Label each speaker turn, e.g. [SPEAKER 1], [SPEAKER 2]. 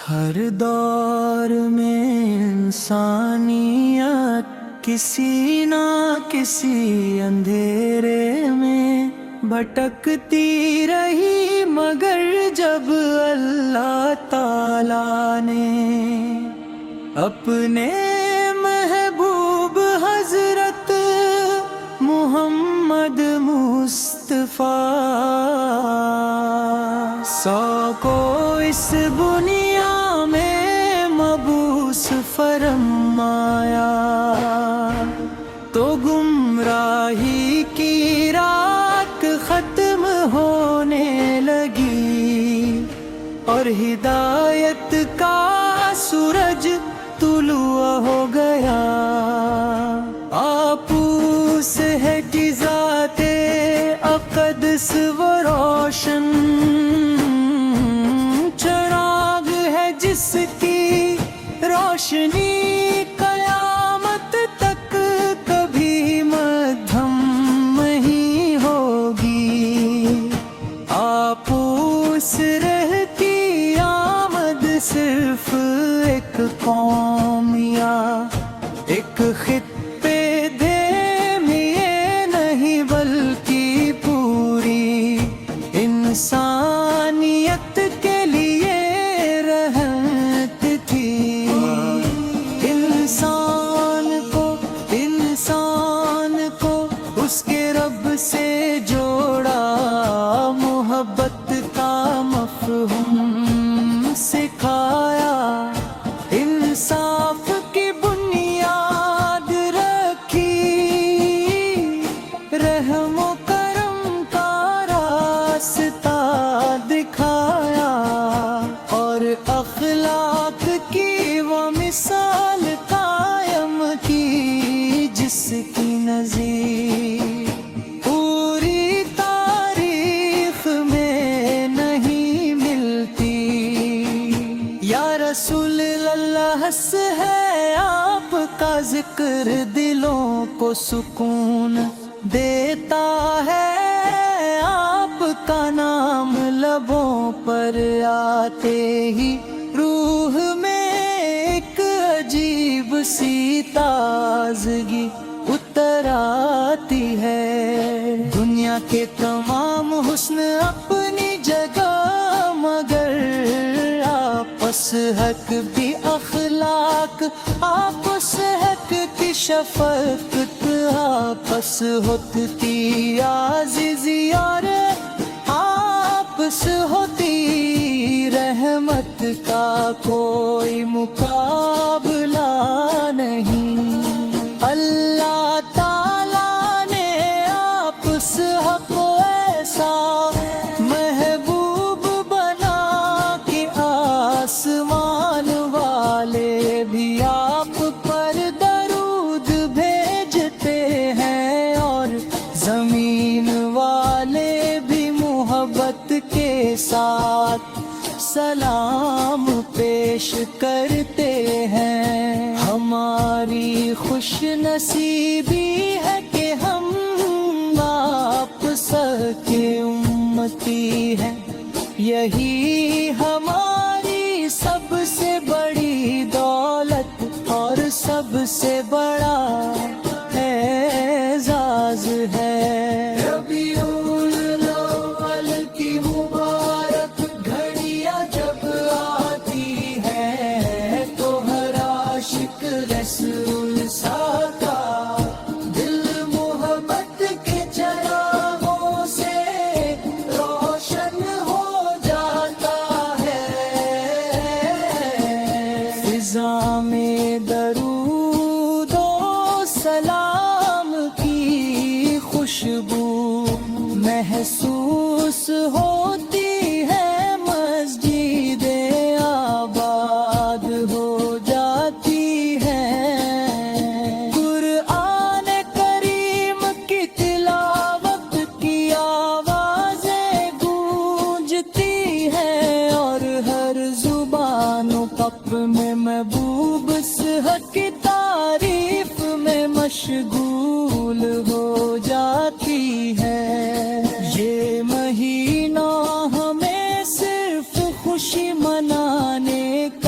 [SPEAKER 1] ہر دور میں انسانیت کسی نہ کسی اندھیرے میں بھٹکتی رہی، مگر جب اللہ تعالیٰ نے اپنے محبوب حضرت محمد مصطفیٰ کو اس دنیا میں مبعوث فرمایا تو گمراہی کی رات ختم ہونے لگی اور ہدایت کا سورج طلوع ہو گیا۔ آپوس ہے کہ ذات اقدس و روشن چراغ ہے جس کی روشنی قیامت تک کبھی مدھم نہیں ہوگی۔ آپوس رہتی آمد صرف ایک قوم یا ایک خطے دے میں یہ نہیں بلکہ پوری انسانیت کے لیے رحمت تھی۔ انسان کو اس کے رب سے جوڑا، محبت کا مفہوم سکھایا، انصاف کی بنیاد رکھی، رحم و کرم کا راستہ دکھایا، اور اخلاق کی وہ مثال قائم کی جس کی نظیر پوری تاریخ میں نہیں ملتی۔ یا رسول اللہ سے ہے آپ کا ذکر دلوں کو سکون دیتا ہے، آپ کا نام لبوں پر آتے ہی روح میں ایک عجیب سی تازگی اتر آتی ہے۔ دنیا کے تمام حسن اپنی جگہ، مگر آپس حق بھی اخلاق، آپس حق کی شفقت، آپس ہوتی عزیزی اور آپس ہوتی رحمت کا کوئی مقابلہ نہیں۔ اللہ تعالیٰ نے آپس حق ایسا محبوب بنا کہ آسمان والے بھی آپ پر درود بھیجتے ہیں، اور زمین والے بھی محبت کے ساتھ سلام پیش کرتے ہیں۔ ہماری خوش نصیبی ہے کہ ہم آپ کے امتی ہیں، یہی ہماری سب سے بڑی دولت اور سب سے بڑا اعزاز ہے۔ ربیع الاول کی مبارک گھڑیاں جب آتی ہے تو ہر عاشق رسول سا کا دل محبت کے چراغوں سے روشن ہو جاتا ہے۔ فضا میں درود و سلام کی خوشبو محسوس ہوتی ہے، مسجدیں آباد ہو جاتی ہیں، قرآن کریم کی تلاوت کی آوازیں گونجتی ہیں، اور ہر زبان اپنے محبوب صحت کی تعریف میں مشغول ہو جاتی ہے۔ یہ مہینہ ہمیں صرف خوشی منانے کا